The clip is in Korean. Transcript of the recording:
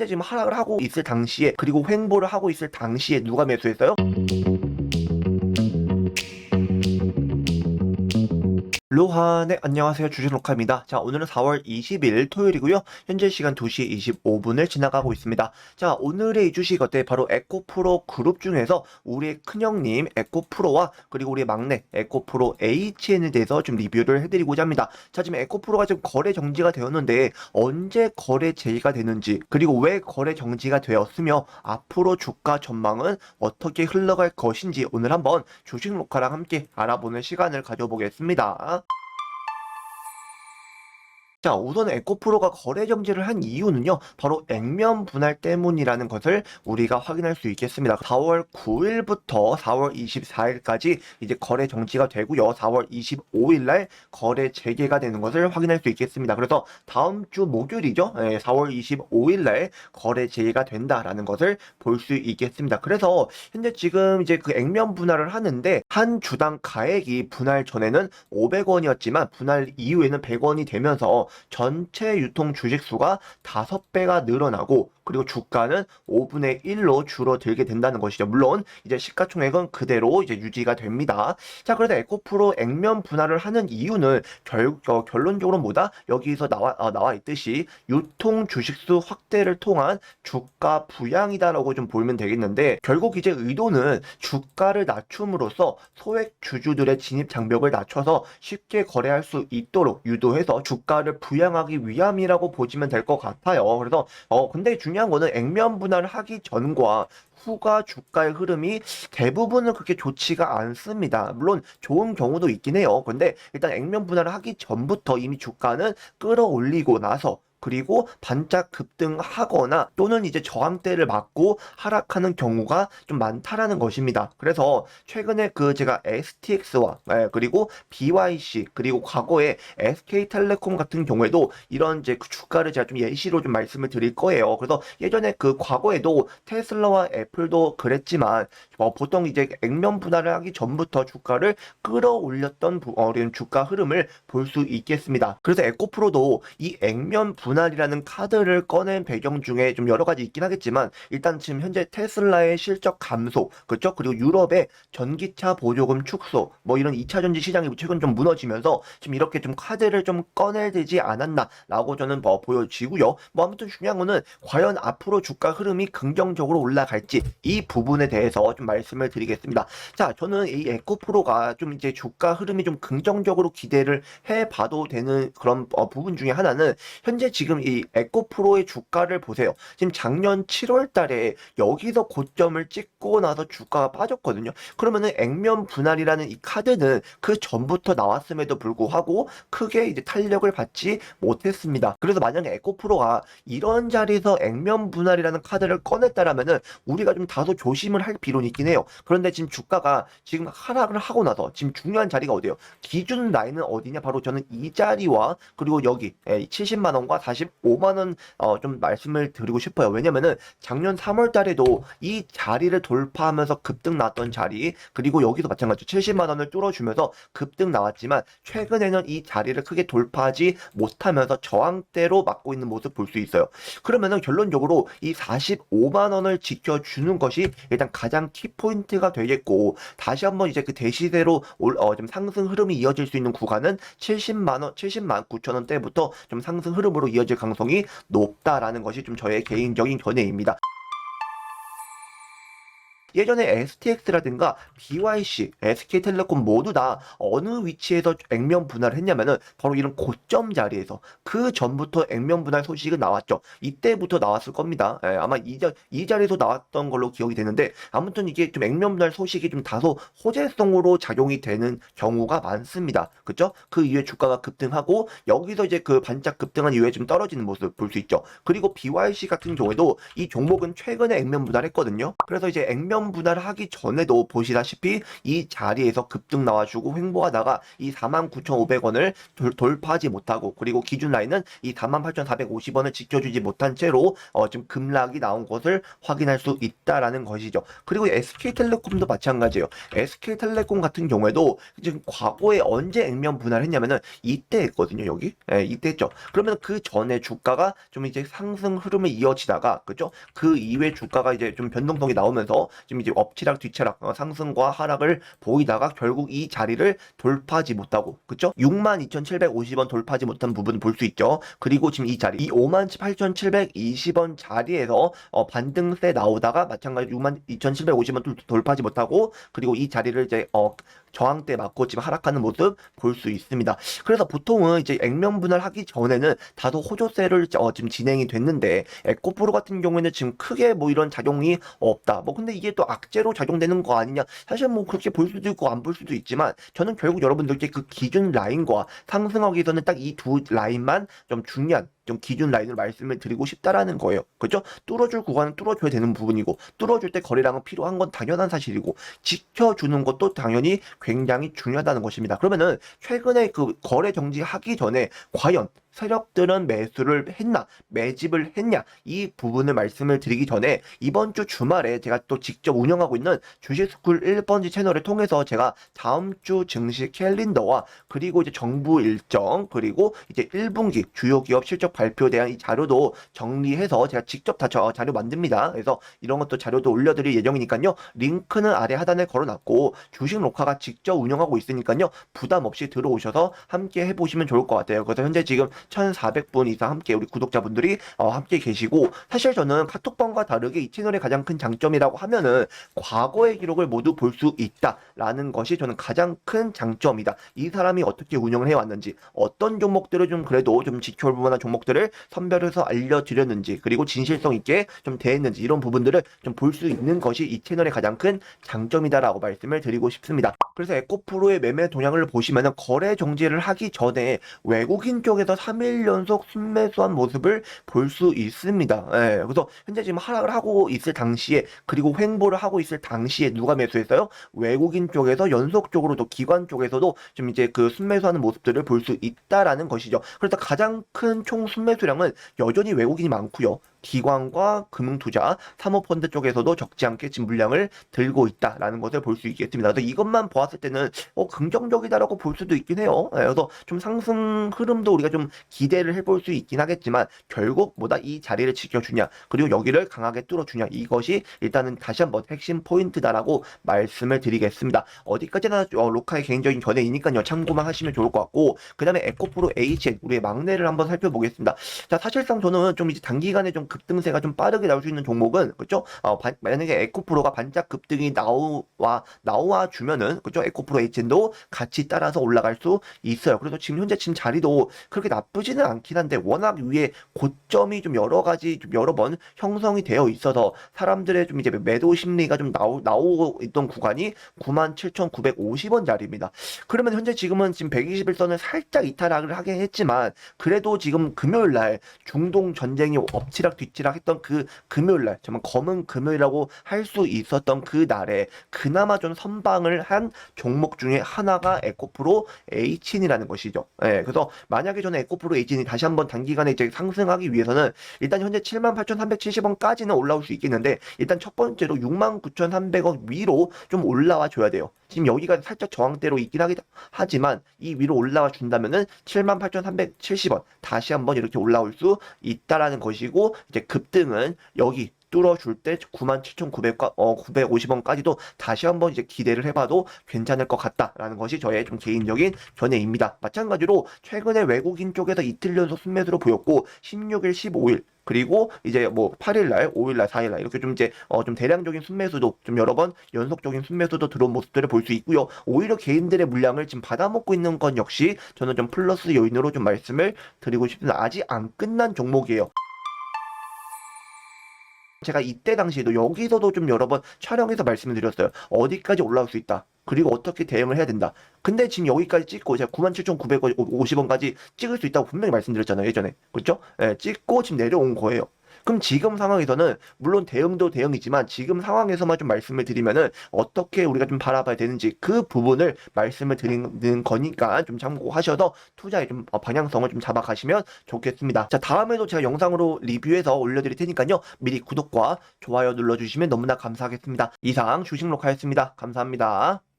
현재 지금 하락을 하고 있을 당시에, 그리고 횡보를 하고 있을 당시에 누가 매수했어요? 로하, 안녕하세요. 주식로카입니다. 자, 오늘은 4월 20일 토요일이고요. 현재 시간 2시 25분을 지나가고 있습니다. 자, 오늘의 이 주식 어때? 바로 에코프로 그룹 중에서 우리의 큰형님 에코프로와 그리고 우리의 막내 에코프로 HN에 대해서 좀 리뷰를 해드리고자 합니다. 자, 지금 에코프로가 지금 거래 정지가 되었는데 언제 거래 재개가 되는지, 그리고 왜 거래 정지가 되었으며 앞으로 주가 전망은 어떻게 흘러갈 것인지 오늘 한번 주식로카랑 함께 알아보는 시간을 가져보겠습니다. 자, 우선 에코프로가 거래 정지를 한 이유는요, 바로 액면 분할 때문이라는 것을 우리가 확인할 수 있겠습니다. 4월 9일부터 4월 24일까지 이제 거래 정지가 되고요. 4월 25일날 거래 재개가 되는 것을 확인할 수 있겠습니다. 그래서 다음 주 목요일이죠. 4월 25일날 거래 재개가 된다라는 것을 볼 수 있겠습니다. 그래서 현재 지금 이제 그 액면 분할을 하는데 한 주당 가액이 분할 전에는 500원이었지만 분할 이후에는 100원이 되면서 전체 유통 주식수가 5배가 늘어나고, 그리고 주가는 5분의 1로 줄어들게 된다는 것이죠. 물론 이제 시가총액은 그대로 이제 유지가 됩니다. 자, 그래서 에코프로 액면 분할을 하는 이유는 결론적으로 뭐다? 여기서 나와 있듯이 유통 주식수 확대를 통한 주가 부양이다라고 좀 보면 되겠는데, 결국 이제 의도는 주가를 낮춤으로써 소액 주주들의 진입 장벽을 낮춰서 쉽게 거래할 수 있도록 유도해서 주가를 부양하기 위함이라고 보시면 될 것 같아요. 그래서 근데 중요한 거는 액면 분할을 하기 전과 후가 주가의 흐름이 대부분은 그렇게 좋지가 않습니다. 물론 좋은 경우도 있긴 해요. 근데 일단 액면 분할을 하기 전부터 이미 주가는 끌어올리고 나서, 그리고 반짝 급등하거나 또는 이제 저항대를 맞고 하락하는 경우가 좀 많다라는 것입니다. 그래서 최근에 그 제가 STX와 그리고 BYC, 그리고 과거에 SK텔레콤 같은 경우에도 이런 이제 그 주가를 제가 좀 예시로 좀 말씀을 드릴 거예요. 그래서 예전에 그 과거에도 테슬라와 애플도 그랬지만 보통 이제 액면 분할을 하기 전부터 주가를 끌어올렸던 이런 주가 흐름을 볼 수 있겠습니다. 그래서 에코프로도 이 액면 분할이라는 카드를 꺼낸 배경 중에 좀 여러 가지 있긴 하겠지만, 일단 지금 현재 테슬라의 실적 감소, 그렇죠? 그리고 유럽의 전기차 보조금 축소, 뭐 이런 2차 전지 시장이 최근 좀 무너지면서 지금 이렇게 좀 카드를 좀 꺼내야 되지 않았나라고 저는 보여지고요. 뭐 아무튼 중요한 거는 과연 앞으로 주가 흐름이 긍정적으로 올라갈지 이 부분에 대해서 좀 말씀을 드리겠습니다. 자, 저는 이 에코프로가 좀 이제 주가 흐름이 좀 긍정적으로 기대를 해봐도 되는 그런 부분 중에 하나는, 현재 지금 이 에코프로의 주가를 보세요. 지금 작년 7월 달에 여기서 고점을 찍고 나서 주가가 빠졌거든요. 그러면은 액면 분할이라는 이 카드는 그 전부터 나왔음에도 불구하고 크게 이제 탄력을 받지 못했습니다. 그래서 만약에 에코프로가 이런 자리에서 액면 분할이라는 카드를 꺼냈다라면은 우리가 좀 다소 조심을 할 필요는 있긴 해요. 그런데 지금 주가가 지금 하락을 하고 나서 지금 중요한 자리가 어디예요? 기준 라인은 어디냐? 바로 저는 이 자리와 그리고 여기 70만 원과 45만 원 좀 말씀을 드리고 싶어요. 왜냐면은 작년 3월 달에도 이 자리를 돌파하면서 급등 나왔던 자리, 그리고 여기도 마찬가지죠. 70만 원을 뚫어주면서 급등 나왔지만 최근에는 이 자리를 크게 돌파하지 못하면서 저항대로 맞고 있는 모습 볼 수 있어요. 그러면은 결론적으로 이 45만 원을 지켜주는 것이 일단 가장 키포인트가 되겠고, 다시 한번 이제 그 대시대로 좀 상승 흐름이 이어질 수 있는 구간은 70만 원, 70만 9천 원대부터 좀 상승 흐름으로 이어질 가능성이 높다라는 것이 좀 저의 개인적인 견해입니다. 예전에 STX라든가 BYC, SK텔레콤 모두 다 어느 위치에서 액면 분할을 했냐면은 바로 이런 고점 자리에서, 그 전부터 액면 분할 소식은 나왔죠. 이때부터 나왔을 겁니다. 아마 이 자리에서 나왔던 걸로 기억이 되는데, 아무튼 이게 좀 액면 분할 소식이 좀 다소 호재성으로 작용이 되는 경우가 많습니다. 그쵸? 그 이후에 주가가 급등하고 여기서 이제 그 반짝 급등한 이후에 좀 떨어지는 모습 볼 수 있죠. 그리고 BYC 같은 경우에도 이 종목은 최근에 액면 분할했거든요. 그래서 이제 액면 액면 분할을 하기 전에도 보시다시피 이 자리에서 급등 나와주고 횡보하다가 이 49,500원을 돌파하지 못하고, 그리고 기준 라인은 이 48,450원을 지켜주지 못한 채로 지금 급락이 나온 것을 확인할 수 있다라는 것이죠. 그리고 SK텔레콤도 마찬가지예요. SK텔레콤 같은 경우에도 지금 과거에 언제 액면 분할했냐면은 이때 했거든요. 여기 이때 했죠. 그러면 그 전에 주가가 좀 이제 상승 흐름을 이어지다가, 그죠? 그 이후에 주가가 이제 좀 변동성이 나오면서 지금 이제 엎치락 뒤치락 상승과 하락을 보이다가 결국 이 자리를 돌파하지 못하고, 그죠? 62,750원 돌파하지 못한 부분 볼 수 있죠. 그리고 지금 이 자리, 이 58,720원 자리에서 반등세 나오다가 마찬가지 62,750원 돌파하지 못하고, 그리고 이 자리를 이제 저항대 맞고 지금 하락하는 모습 볼 수 있습니다. 그래서 보통은 이제 액면 분할하기 전에는 다소 호조세를 지금 진행이 됐는데, 에코프로 같은 경우에는 지금 크게 뭐 이런 작용이 없다. 뭐 근데 이게 또 악재로 작용되는 거 아니냐? 사실 뭐 그렇게 볼 수도 있고 안 볼 수도 있지만, 저는 결국 여러분들께 그 기준 라인과 상승하기 위해서는 딱 이 두 라인만 좀 중요한 좀 기준 라인으로 말씀을 드리고 싶다라는 거예요. 그죠? 뚫어줄 구간은 뚫어줘야 되는 부분이고, 뚫어줄 때 거래량은 필요한 건 당연한 사실이고, 지켜주는 것도 당연히 굉장히 중요하다는 것입니다. 그러면은 최근에 그 거래 정지하기 전에 과연 세력들은 매수를 했나, 매집을 했냐, 이 부분을 말씀을 드리기 전에, 이번 주 주말에 제가 또 직접 운영하고 있는 주식스쿨 1번지 채널을 통해서 제가 다음 주 증시 캘린더와, 그리고 이제 정부 일정, 그리고 이제 1분기 주요 기업 실적 발표에 대한 이 자료도 정리해서 제가 직접 다 자료 만듭니다. 그래서 이런 것도 자료도 올려드릴 예정이니까요. 링크는 아래 하단에 걸어놨고, 주식 녹화가 직접 운영하고 있으니까요. 부담 없이 들어오셔서 함께 해보시면 좋을 것 같아요. 그래서 현재 지금 1,400분 이상 함께 우리 구독자분들이 함께 계시고, 사실 저는 카톡방과 다르게 이 채널의 가장 큰 장점이라고 하면은 과거의 기록을 모두 볼 수 있다라는 것이 저는 가장 큰 장점이다. 이 사람이 어떻게 운영을 해왔는지, 어떤 종목들을 좀 그래도 좀 지켜볼 만한 종목들을 선별해서 알려드렸는지, 그리고 진실성 있게 좀 대했는지, 이런 부분들을 좀 볼 수 있는 것이 이 채널의 가장 큰 장점이다라고 말씀을 드리고 싶습니다. 그래서 에코프로의 매매 동향을 보시면은 거래 정지를 하기 전에 외국인 쪽에서 3일 연속 순매수한 모습을 볼 수 있습니다. 예, 그래서 현재 지금 하락을 하고 있을 당시에, 그리고 횡보를 하고 있을 당시에 누가 매수했어요? 외국인 쪽에서 연속적으로, 또 기관 쪽에서도 좀 이제 그 순매수하는 모습들을 볼 수 있다라는 것이죠. 그래서 가장 큰 총 순매수량은 여전히 외국인이 많고요. 기관과 금융투자, 사모펀드 쪽에서도 적지 않게 지금 물량을 들고 있다라는 것을 볼 수 있겠습니다. 그래서 이것만 보았을 때는 긍정적이다라고 볼 수도 있긴 해요. 그래서 좀 상승 흐름도 우리가 좀 기대를 해볼 수 있긴 하겠지만, 결국 뭐다 이 자리를 지켜주냐, 그리고 여기를 강하게 뚫어주냐, 이것이 일단은 다시 한번 핵심 포인트다라고 말씀을 드리겠습니다. 어디까지나 로카의 개인적인 견해이니까요. 참고만 하시면 좋을 것 같고, 그 다음에 에코프로 HN, 우리의 막내를 한번 살펴보겠습니다. 자, 사실상 저는 좀 이제 단기간에 좀 급등세가 좀 빠르게 나올 수 있는 종목은, 그죠? 만약에 에코프로가 반짝 급등이 나와 주면은, 그죠? 에코프로 HN도 같이 따라서 올라갈 수 있어요. 그래서 지금 현재 자리도 그렇게 나쁘지는 않긴 한데, 워낙 위에 고점이 좀 여러 가지, 좀 여러 번 형성이 되어 있어서 사람들의 좀 이제 매도 심리가 좀 나오고 있던 구간이 97,950원 자리입니다. 그러면 현재 지금은 지금 121선을 살짝 이탈을 하긴 했지만, 그래도 지금 금요일 날 중동 전쟁이 엎치락 뒤치락 했던 그 금요일 날, 정말 검은 금요일이라고 할 수 있었던 그 날에 그나마 좀 선방을 한 종목 중에 하나가 에코프로 HN이라는 것이죠. 예, 그래서 만약에 저는 에코프로 HN이 다시 한번 단기간에 이제 상승하기 위해서는 일단 현재 78,370원까지는 올라올 수 있겠는데, 일단 첫 번째로 69,300원 위로 좀 올라와 줘야 돼요. 지금 여기가 살짝 저항대로 있긴 하지만 이 위로 올라와 준다면은 78,370원 다시 한번 이렇게 올라올 수 있다라는 것이고, 이제 급등은 여기 뚫어줄 때 97,950원까지도 다시 한번 이제 기대를 해봐도 괜찮을 것 같다라는 것이 저의 좀 개인적인 견해입니다. 마찬가지로 최근에 외국인 쪽에서 이틀 연속 순매수로 보였고, 16일, 15일, 그리고 이제 뭐 8일날, 5일날, 4일날 이렇게 좀 이제 좀 대량적인 순매수도 좀 여러 번 연속적인 순매수도 들어온 모습들을 볼 수 있고요. 오히려 개인들의 물량을 지금 받아먹고 있는 건 역시 저는 좀 플러스 요인으로 좀 말씀을 드리고 싶습니다. 아직 안 끝난 종목이에요. 제가 이때 당시에도 여기서도 좀 여러 번 촬영해서 말씀을 드렸어요. 어디까지 올라올 수 있다, 그리고 어떻게 대응을 해야 된다. 근데 지금 여기까지 찍고 제가 97,950원까지 찍을 수 있다고 분명히 말씀드렸잖아요, 예전에. 그렇죠? 예, 찍고 지금 내려온 거예요. 그럼 지금 상황에서는 물론 대응도 대응이지만 지금 상황에서만 좀 말씀을 드리면은 어떻게 우리가 좀 바라봐야 되는지 그 부분을 말씀을 드리는 거니까 좀 참고하셔서 투자의 좀 방향성을 좀 잡아가시면 좋겠습니다. 자, 다음에도 제가 영상으로 리뷰해서 올려드릴 테니까요. 미리 구독과 좋아요 눌러주시면 너무나 감사하겠습니다. 이상 주식록하였습니다. 감사합니다.